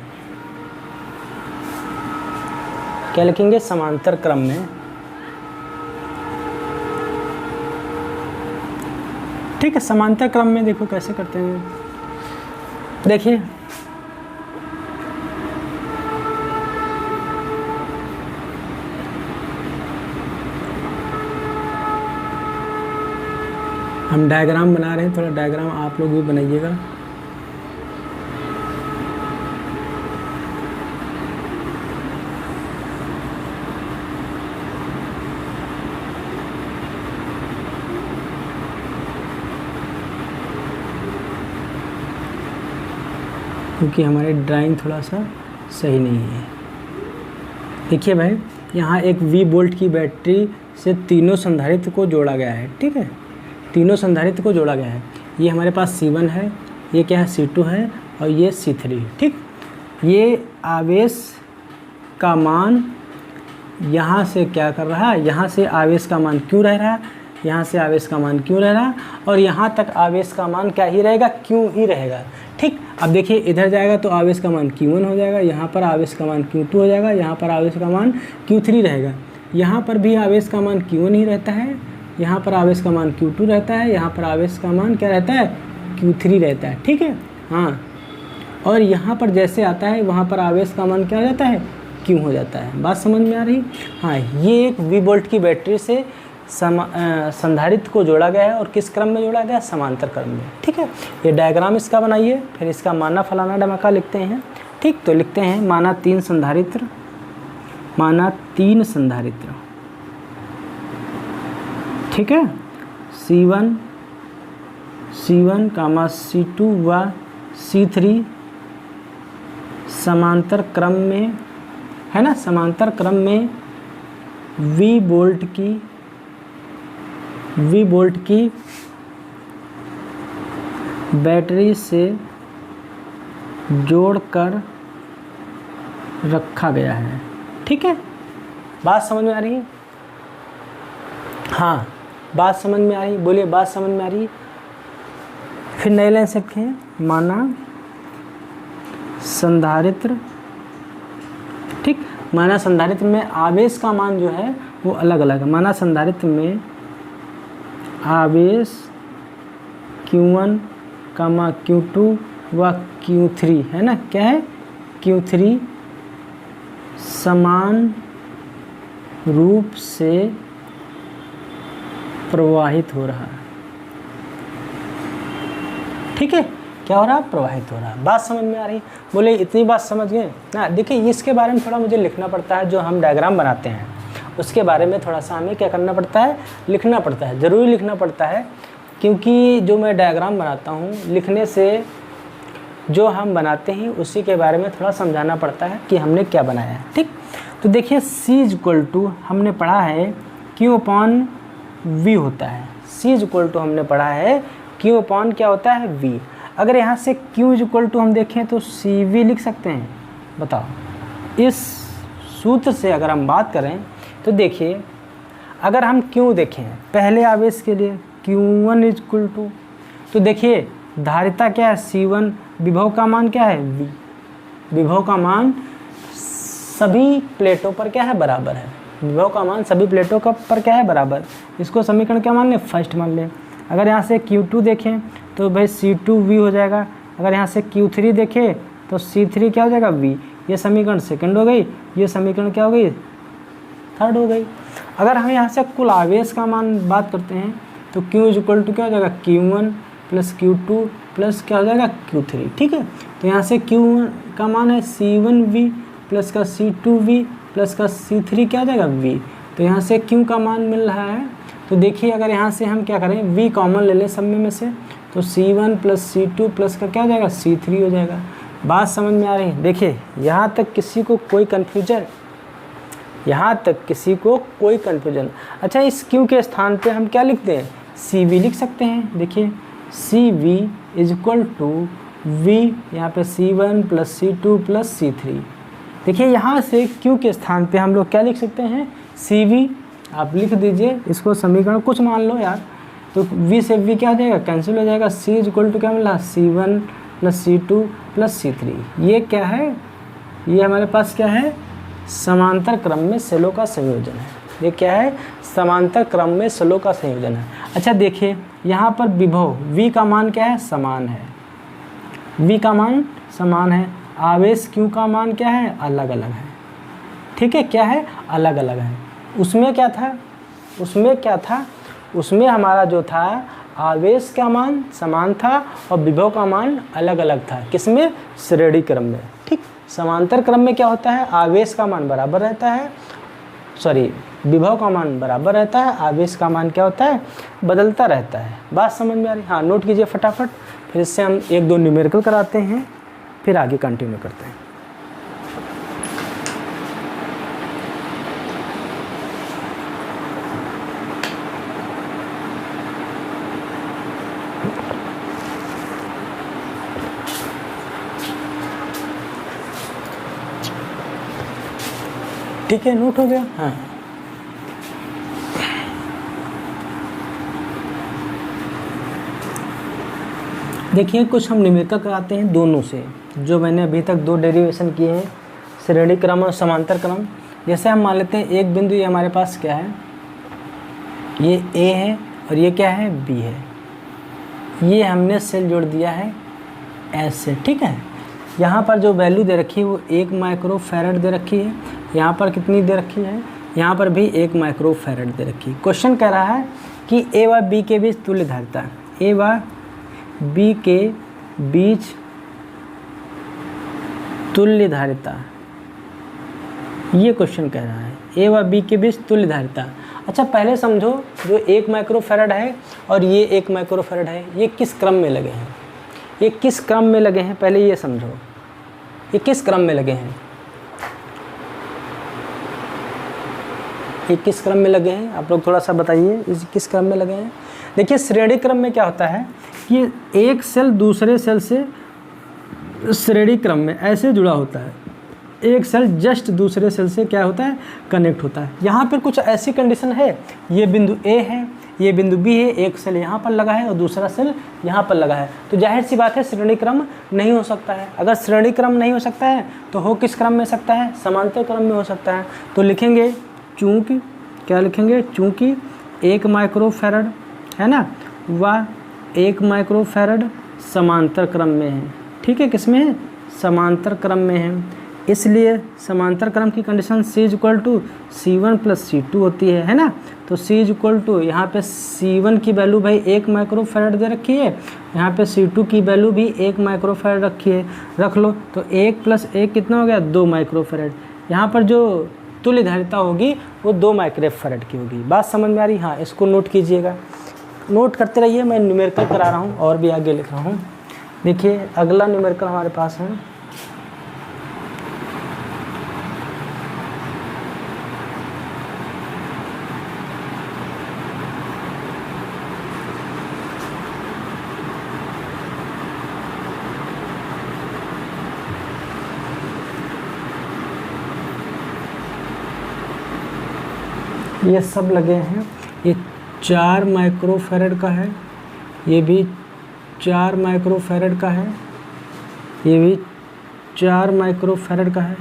क्या लिखेंगे, समांतर क्रम में, ठीक है। समांतर क्रम में देखो कैसे करते हैं, देखिए हम डायग्राम बना रहे हैं, थोड़ा डायग्राम आप लोग भी बनाइएगा। क्योंकि हमारी ड्राइंग थोड़ा सा सही नहीं है। देखिए भाई, यहाँ एक V वोल्ट की बैटरी से तीनों संधारित्र को जोड़ा गया है, ठीक है। तीनों संधारित्र को जोड़ा गया है। ये हमारे पास C1 है, ये क्या है, C2 है, और ये C3, ठीक। ये आवेश का मान यहाँ से क्या कर रहा है, यहाँ से आवेश का मान Q रह रहा है, यहाँ से आवेश का मान Q रह रहा है, और यहाँ तक आवेश का मान क्या ही रहेगा, Q ही रहेगा, ठीक। अब देखिए, इधर जाएगा तो आवेश का मान Q1 हो जाएगा, यहाँ पर आवेश का मान Q2 हो जाएगा, यहाँ पर आवेश का मान Q3 रहेगा, यहाँ पर भी आवेश का मान Q1 ही रहता है, यहाँ पर आवेश का मान Q2 रहता है, यहाँ पर आवेश का मान क्या रहता है, Q3 रहता है, ठीक है। हाँ, और यहाँ पर जैसे आता है वहाँ पर आवेश का मान क्या हो जाता है, Q हो जाता है। बात समझ में आ रही? हाँ, ये एक V वोल्ट की बैटरी से संधारित्र को जोड़ा गया है, और किस क्रम में जोड़ा गया है, समांतर क्रम में, ठीक है। ये डायग्राम इसका बनाइए, फिर इसका माना फलाना डमका लिखते हैं, ठीक। तो लिखते हैं, माना 3 संधारित्र, ठीक है, C1, C2 व C3 समांतर क्रम में है ना, समांतर क्रम में V वोल्ट की बैटरी से जोड़कर रखा गया है। ठीक है, बात समझ में आ रही है? हाँ, बात समझ में आ रही है? बोलिए, बात समझ में आ रही है? फिर नए लाइन से लिखें, माना संधारित्र। ठीक, माना संधारित्र में आवेश का मान जो है वो अलग अलग है। माना संधारित्र में आवेश Q1, Q2 व Q3 है ना, क्या है? Q3 समान रूप से प्रवाहित हो रहा है। ठीक है, क्या हो रहा है? प्रवाहित हो रहा है। बात समझ में आ रही है? बोले, इतनी बात समझ गए ना? देखिए, इसके बारे में थोड़ा मुझे लिखना पड़ता है। जो हम डायग्राम बनाते हैं उसके बारे में थोड़ा सा हमें क्या करना पड़ता है? लिखना पड़ता है, ज़रूरी लिखना पड़ता है, क्योंकि जो मैं डायग्राम बनाता हूँ लिखने से जो हम बनाते हैं उसी के बारे में थोड़ा समझाना पड़ता है कि हमने क्या बनाया है। ठीक, तो देखिए C हमने पढ़ा है Q/V होता है। C हमने पढ़ा है Q/ क्या होता है? V। अगर यहाँ से Q हम देखें तो CV लिख सकते हैं। बताओ, इस सूत्र से अगर हम बात करें तो देखिए, अगर हम Q देखें पहले आवेश के लिए Q1 तो देखिए धारिता क्या है? C1। विभव का मान क्या है? V। विभव का मान सभी प्लेटों पर क्या है? बराबर है। विभव का मान सभी प्लेटों का पर क्या है? बराबर। इसको समीकरण क्या मान लें? फर्स्ट मान लें। अगर यहाँ से Q2 देखें तो भाई C2V हो जाएगा। अगर यहाँ से Q3 देखें तो C3 क्या हो जाएगा? V। ये समीकरण सेकंड हो गई, ये समीकरण क्या हो गई? थर्ड हो गई। अगर हम यहाँ से कुल आवेश का मान बात करते हैं तो Q क्या हो जाएगा? Q1 + Q2 प्लस क्या हो जाएगा? Q3। ठीक है, तो यहाँ से Q1 का मान है C1V प्लस का C2V प्लस का C3 क्या हो जाएगा? V। तो यहाँ से Q का मान मिल रहा है। तो देखिए, अगर यहाँ से हम क्या करें? V कॉमन ले लें सब में से, तो C1 + C2 प्लस का क्या हो जाएगा? C3 हो जाएगा। बात समझ में आ रही है? देखिए, यहाँ तक किसी को कोई कन्फ्यूजन? यहाँ तक किसी को कोई कन्फ्यूजन? अच्छा, इस Q के स्थान पे हम क्या लिखते हैं? CV लिख सकते हैं। देखिए, CV = V, यहाँ पे C1 + C2 + C3। देखिए, यहाँ से Q के स्थान पे हम लोग क्या लिख सकते हैं? CV आप लिख दीजिए। इसको समीकरण कुछ मान लो यार, तो V से V क्या हो जाएगा? कैंसिल हो जाएगा। C = क्या मिला? C1 + C2 + C3। ये क्या है? ये हमारे पास क्या है? समांतर क्रम में सेलों का संयोजन है। ये क्या है? समांतर क्रम में सेलों का संयोजन है। अच्छा देखिए, यहाँ पर विभव V का मान क्या है? समान है। V का मान समान है। आवेश Q का मान क्या है? अलग अलग है। ठीक है, क्या है? अलग अलग है। उसमें क्या था? उसमें हमारा जो था आवेश का मान समान था और विभव का मान अलग अलग था। किसमें? श्रेणी क्रम में। ठीक, समांतर क्रम में क्या होता है? आवेश का मान बराबर रहता है, विभव का मान बराबर रहता है, आवेश का मान क्या होता है? बदलता रहता है। बात समझ में आ रही? हाँ, नोट कीजिए फटाफट। फिर इससे हम 1-2 न्यूमेरिकल कराते हैं, फिर आगे कंटिन्यू करते हैं। ठीक है, नोट हो गया? हाँ, देखिए, कुछ हम न्यूमेरिकल कराते हैं दोनों से, जो मैंने अभी तक 2 डेरिवेशन किए हैं, श्रेणी क्रम और समांतर क्रम। जैसे हम मान लेते हैं एक बिंदु, ये हमारे पास क्या है? ये A है और ये क्या है? B है। ये हमने सेल जोड़ दिया है S से। ठीक है, यहाँ पर जो वैल्यू दे रखी है वो 1 माइक्रोफैरड दे रखी है। यहाँ पर कितनी दे रखी है? यहाँ पर भी 1 माइक्रोफैरड दे रखी है। क्वेश्चन कह रहा है कि A व B के बीच तुल्य धारिता, A व B के बीच तुल्य धारिता, ये क्वेश्चन कह रहा है। A व B के बीच तुल्य धारिता। अच्छा, पहले समझो, जो 1 माइक्रोफैरड है और ये 1 माइक्रोफैरड है, ये किस क्रम में लगे हैं? ये किस क्रम में लगे हैं? पहले ये समझो, ये किस क्रम में लगे हैं? ये किस क्रम में लगे हैं? आप लोग थोड़ा सा बताइए, इस किस क्रम में लगे हैं? देखिए, श्रेणी क्रम में क्या होता है कि एक सेल दूसरे सेल से श्रेणी क्रम में ऐसे जुड़ा होता है। एक सेल जस्ट दूसरे सेल से क्या होता है, कनेक्ट होता है। यहाँ पर कुछ ऐसी कंडीशन है, ये बिंदु ए है, ये बिंदु बी है, एक सेल यहाँ पर लगा है और दूसरा सेल यहाँ पर लगा है, तो जाहिर सी बात है श्रेणी क्रम नहीं हो सकता है। अगर श्रेणी क्रम नहीं हो सकता है तो हो किस क्रम में सकता है, समांतर क्रम में हो सकता है। तो लिखेंगे चूँकि, क्या लिखेंगे, चूँकि 1 माइक्रोफैरड है ना, वह 1 माइक्रोफैरड समांतर क्रम में है। ठीक है, किस में है, समांतर क्रम में है, इसलिए समांतर क्रम की कंडीशन C=C1 + C2 होती है ना। तो C= यहाँ पे C1 की वैल्यू भाई 1 माइक्रोफैरड दे रखी है, यहाँ पे C2 की वैल्यू भी 1 माइक्रोफैरड रखी है, रख लो। तो 1 + 1 कितना हो गया, 2 माइक्रोफैरड। यहाँ पर जो तुल्य धारिता होगी वो 2 माइक्रोफैरड की होगी। बात समझ में आ रही, हाँ इसको नोट कीजिएगा, नोट करते रहिए, मैं न्यूमेरिकल करा रहा हूँ और भी आगे लिख रहा हूँ। देखिए अगला न्यूमेरिकल हमारे पास है, ये सब लगे हैं, ये 4 माइक्रोफैरड का है, ये भी 4 माइक्रोफैरड का है, ये भी 4 माइक्रोफैरड का है,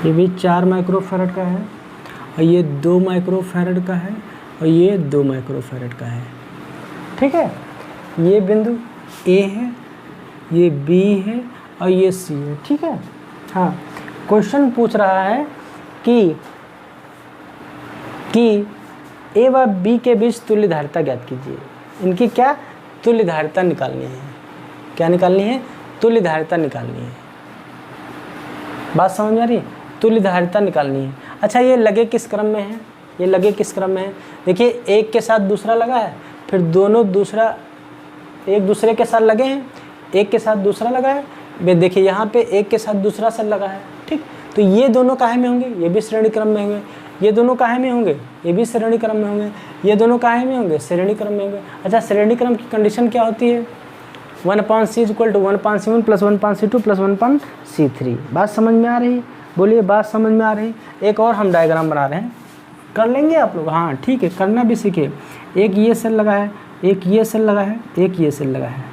ये भी 4 माइक्रोफैरड का है, और ये 2 माइक्रोफैरड का है, और ये 2 माइक्रोफैरड का है। ठीक है, ये बिंदु ए है, ये बी है और ये सी है। ठीक है, हाँ क्वेश्चन पूछ रहा है कि ए व बी के बीच तुल्य धारिता ज्ञात कीजिए। इनकी क्या तुल्य धारिता निकालनी है, क्या निकालनी है, तुल्य धारिता निकालनी है। बात समझ में आ रही है, तुल्य धारिता निकालनी है। अच्छा ये लगे किस क्रम में है, ये लगे किस क्रम में है, देखिए एक के साथ दूसरा लगा है, फिर दोनों दूसरा एक दूसरे के साथ लगे हैं, एक के साथ दूसरा लगा है, देखिए यहाँ पे एक के साथ दूसरा सेल लगा है। ठीक, तो ये दोनों काहे में होंगे, ये भी श्रेणी क्रम में होंगे, ये दोनों काहे में होंगे, ये भी श्रेणी क्रम में होंगे, ये दोनों काहे में होंगे, श्रेणी क्रम में होंगे। अच्छा श्रेणी क्रम की कंडीशन क्या होती है, 1/C = 1/C1 + 1/C2 + 1/C3। बात समझ में आ रही, बोलिए बात समझ में आ रही। एक और हम डायग्राम बना रहे हैं, कर लेंगे आप लोग, हाँ ठीक है, करना भी सीखिए। एक ये सेल लगा है, एक ये सेल लगा है, एक ये सेल लगा है।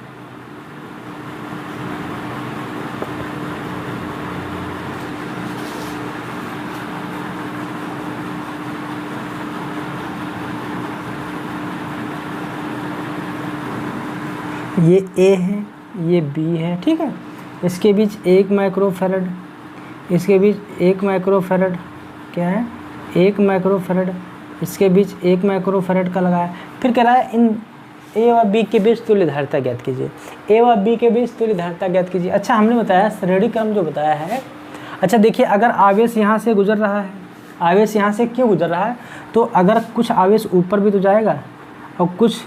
ये ए है, ये बी है। ठीक है, इसके बीच 1 माइक्रोफैरड, इसके बीच 1 माइक्रोफैरड, क्या है 1 माइक्रोफैरड, इसके बीच 1 माइक्रोफैरड का लगा है। फिर कह रहा है इन ए व बी के बीच तुल्य धारिता ज्ञात कीजिए, ए व बी के बीच तुल्य धारिता ज्ञात कीजिए। अच्छा हमने बताया श्रेणी क्रम जो बताया है। अच्छा देखिए अगर आवेश यहाँ से गुजर रहा है, आवेश यहाँ से क्यों गुजर रहा है, तो अगर कुछ आवेश ऊपर भी तो जाएगा और कुछ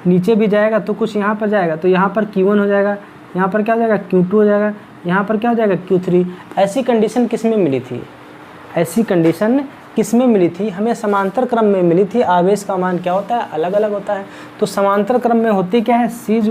नीचे भी जाएगा, तो कुछ यहाँ पर जाएगा, तो यहाँ पर Q1 हो जाएगा, यहाँ पर क्या हो जाएगा Q2 हो जाएगा, यहाँ पर क्या हो जाएगा Q3। ऐसी कंडीशन किस में मिली थी, ऐसी कंडीशन किस में मिली थी, हमें समांतर क्रम में मिली थी। आवेश का मान क्या होता है, अलग अलग होता है। तो समांतर क्रम में होती क्या है, C=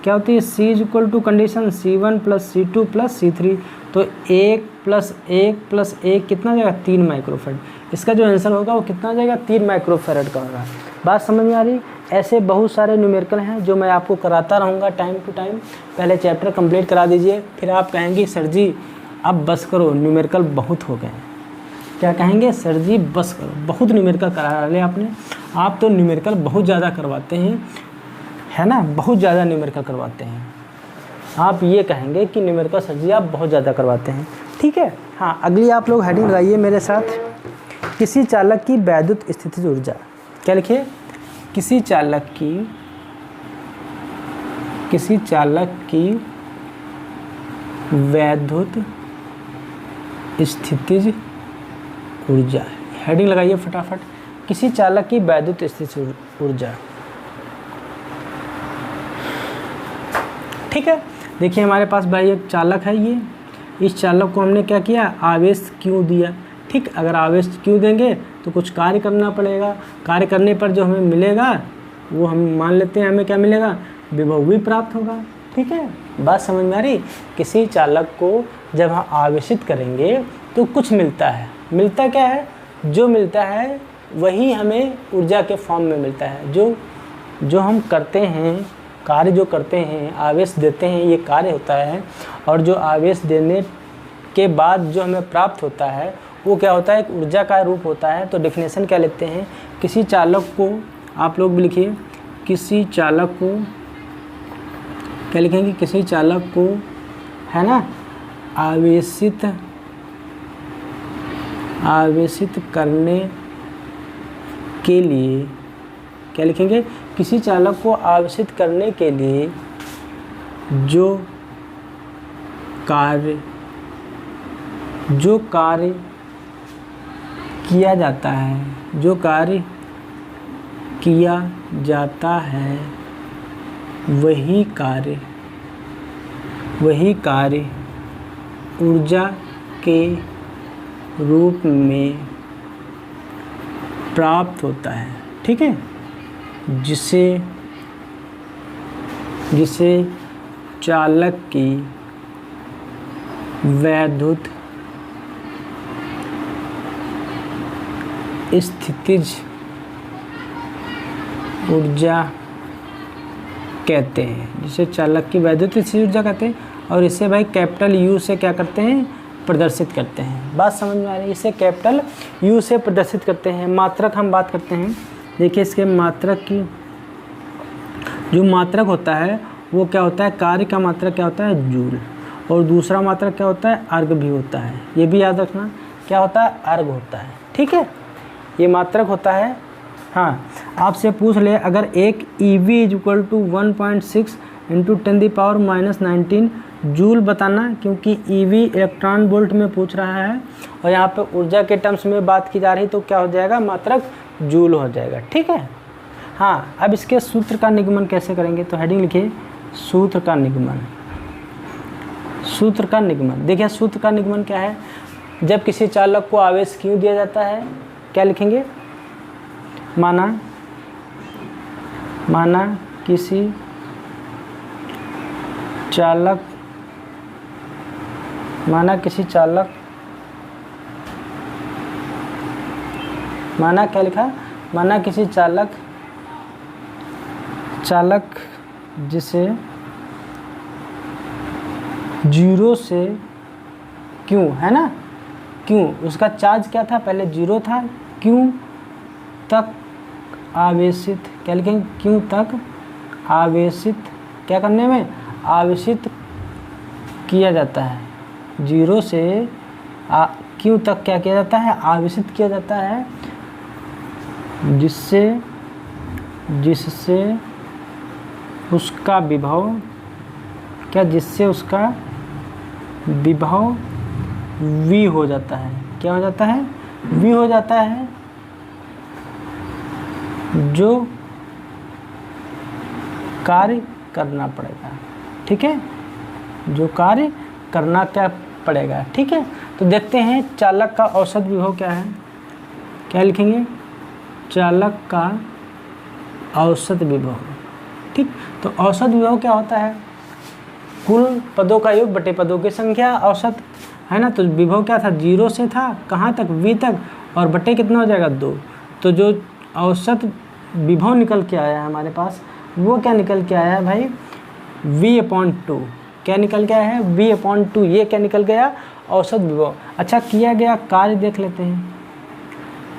क्या होती है, C= condition C1 + C2 + C3। तो 1 + 1 + 1 कितना हो जाएगा, 3 माइक्रोफैरड। इसका जो आंसर होगा वो कितना हो जाएगा, 3 माइक्रोफैरड का होगा। बात समझ में आ रही। ऐसे बहुत सारे न्यूमेरिकल हैं जो मैं आपको कराता रहूँगा टाइम टू टाइम। पहले चैप्टर कंप्लीट करा दीजिए, फिर आप कहेंगे सर जी अब बस करो, न्यूमेरिकल बहुत हो गए। क्या कहेंगे, सर जी बस करो, बहुत न्यूमेरिकल करा ले आपने, आप तो न्यूमेरिकल बहुत ज़्यादा करवाते हैं, है ना, बहुत ज़्यादा न्यूमेरिकल करवाते हैं। आप ये कहेंगे कि न्यूमेरिकल सर जी आप बहुत ज़्यादा करवाते हैं। ठीक है, हाँ अगली आप लोग हेडिंग लगाइए मेरे साथ, किसी चालक की वैद्युत स्थितिज ऊर्जा। क्या लिखिए, किसी चालक की वैद्युत स्थितिज ऊर्जा। हेडिंग लगाइए फटाफट, किसी चालक की वैद्युत स्थितिज ऊर्जा। ठीक है, देखिए हमारे पास भाई एक चालक है, ये इस चालक को हमने क्या किया, आवेश क्यों दिया। ठीक, अगर आवेश क्यों देंगे तो कुछ कार्य करना पड़ेगा, कार्य करने पर जो हमें मिलेगा वो हम मान लेते हैं, हमें क्या मिलेगा, विभव भी प्राप्त होगा। ठीक है, बात समझ में आ रही? किसी चालक को जब हम आवेशित करेंगे तो कुछ मिलता है। मिलता क्या है? जो मिलता है वही हमें ऊर्जा के फॉर्म में मिलता है। जो हम करते हैं, कार्य जो करते हैं, आवेश देते हैं, ये कार्य होता है। और जो आवेश देने के बाद जो हमें प्राप्त होता है वो क्या होता है? एक ऊर्जा का रूप होता है। तो डेफिनेशन क्या लिखते हैं? किसी चालक को, आप लोग भी लिखिए, किसी चालक को क्या लिखेंगे? किसी चालक को, है ना, आवेशित करने के लिए क्या लिखेंगे? किसी चालक को आवेशित करने के लिए जो कार्य किया जाता है, जो कार्य किया जाता है वही कार्य ऊर्जा के रूप में प्राप्त होता है। ठीक है, जिसे चालक की वैद्युत स्थितिज ऊर्जा कहते हैं, जिसे चालक की वैद्युत स्थितिज ऊर्जा कहते हैं। और इसे भाई कैपिटल यू से क्या करते हैं? प्रदर्शित करते हैं। बात समझ में आ रही है? इसे कैपिटल यू से प्रदर्शित करते हैं। मात्रक हम बात करते हैं। देखिए इसके मात्रक की, जो मात्रक होता है वो क्या होता है? कार्य का मात्रक क्या होता है? जूल। और दूसरा मात्रक क्या होता है? अर्ग भी होता है। ये भी याद रखना, क्या होता है? अर्ग होता है। ठीक है, ये मात्रक होता है। हाँ, आपसे पूछ ले अगर एक EV = 1.6 × 10⁻⁻19 जूल बताना, क्योंकि EV इलेक्ट्रॉन वोल्ट में पूछ रहा है और यहाँ पे ऊर्जा के टर्म्स में बात की जा रही, तो क्या हो जाएगा? मात्रक जूल हो जाएगा। ठीक है। हाँ, अब इसके सूत्र का निगमन कैसे करेंगे? तो हेडिंग लिखिए, सूत्र का निगमन। सूत्र का निगमन, देखिए सूत्र का निगमन क्या है? जब किसी चालक को आवेश क्यों दिया जाता है, क्या लिखेंगे? माना किसी चालक क्या लिखा? माना किसी चालक जिसे 0 से क्यों, है ना, क्यों, उसका चार्ज क्या था? पहले 0 था, क्यों तक आवेशित, क्या लिखेंगे? क्यों तक आवेशित, क्या करने में? आवेशित किया जाता है। 0 से क्यों तक क्या किया जाता है? आवेशित किया जाता है, जिससे उसका विभव V हो जाता है। क्या हो जाता है? V हो जाता है, जो कार्य करना पड़ेगा। ठीक है, जो कार्य करना क्या पड़ेगा। ठीक है, तो देखते हैं चालक का औसत विभव क्या है। क्या लिखेंगे? चालक का औसत विभव। ठीक, तो औसत विभव क्या होता है? कुल पदों का योग बटे पदों की संख्या, औसत, है ना। तो विभव क्या था? 0 से था, कहाँ तक? V तक, और बटे कितना हो जाएगा? 2। तो जो औसत विभव निकल के आया है हमारे पास, वो क्या निकल के आया है भाई? V/2। क्या निकल के आया है? V/2। ये क्या निकल गया? औसत विभव। अच्छा, किया गया कार्य देख लेते हैं।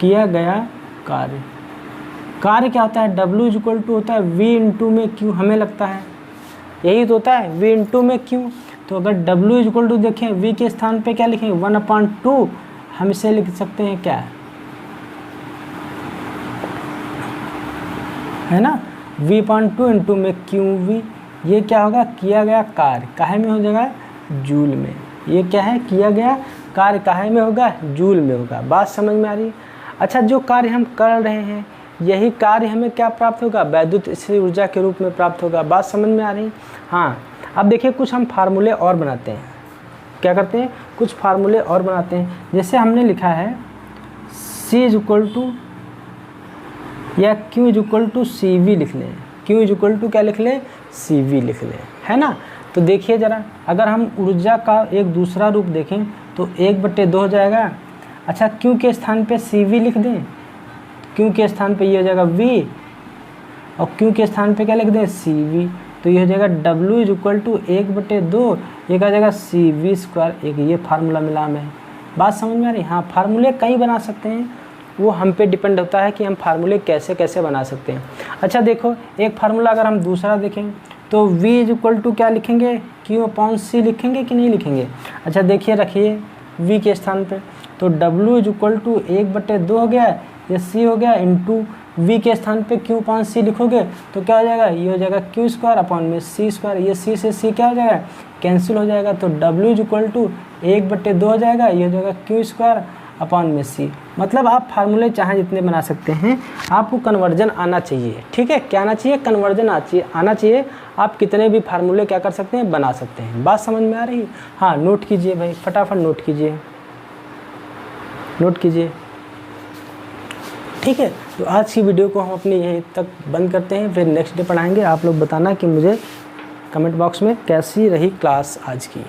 किया गया कार्य क्या होता है? W = होता है V × में Q, हमें लगता है यही तो होता है, V × में Q। तो अगर W = देखें, V के स्थान पे क्या लिखेंगे? 1/2। हम इसे लिख सकते हैं क्या, है ना, V/2 × में QV। ये क्या होगा? किया गया कार्य काहे में हो जाएगा? जूल में। ये क्या है? किया गया कार्य काहे में होगा? जूल में होगा। बात समझ में आ रही है? अच्छा, जो कार्य हम कर रहे हैं यही कार्य हमें क्या प्राप्त होगा? वैद्युत स्थितिज ऊर्जा के रूप में प्राप्त होगा। बात समझ में आ रही? हाँ, अब देखिए कुछ हम फार्मूले और बनाते हैं। क्या करते हैं? कुछ फार्मूले और बनाते हैं। जैसे हमने लिखा है C = या Q = CV लिख लें। Q = क्या लिख लें? CV लिख लें, है ना। तो देखिए ज़रा, अगर हम ऊर्जा का एक दूसरा रूप देखें तो 1/2 हो जाएगा। अच्छा, क्यू के स्थान पे CV लिख दें, क्यू के स्थान पे ये हो जाएगा V, और क्यू के स्थान पे क्या लिख दें CV, तो ये हो जाएगा W = 1/2, ये क्या हो जाएगा CV²। एक ये फार्मूला मिला हमें। बात समझ में आ रही? हाँ, फार्मूले कई बना सकते हैं, वो हम पे डिपेंड होता है कि हम फार्मूले कैसे कैसे बना सकते हैं। अच्छा देखो, एक फार्मूला अगर हम दूसरा देखें तो V = क्या लिखेंगे, Q/C लिखेंगे कि नहीं लिखेंगे? अच्छा देखिए, रखिए V के स्थान पे, तो W = 1/2 हो गया, ये C हो गया, इंटू V के स्थान पे Q/C लिखोगे तो क्या हो जाएगा, ये हो जाएगा Q²/C²। ये C से C क्या हो जाएगा, कैंसिल हो जाएगा, तो W = 1/2 हो जाएगा, ये हो जाएगा Q²/C। मतलब आप फार्मूले चाहे जितने बना सकते हैं, आपको कन्वर्जन आना चाहिए। ठीक है, क्या आना चाहिए, कन्वर्जन आना चाहिए। आप कितने भी फार्मूले क्या कर सकते हैं, बना सकते हैं। बात समझ में आ रही है? हाँ, नोट कीजिए भाई, फटाफट नोट कीजिए, नोट कीजिए। ठीक है, तो आज की वीडियो को हम अपनी यहीं तक बंद करते हैं, फिर नेक्स्ट डे पढ़ाएंगे। आप लोग बताना कि मुझे कमेंट बॉक्स में कैसी रही क्लास आज की।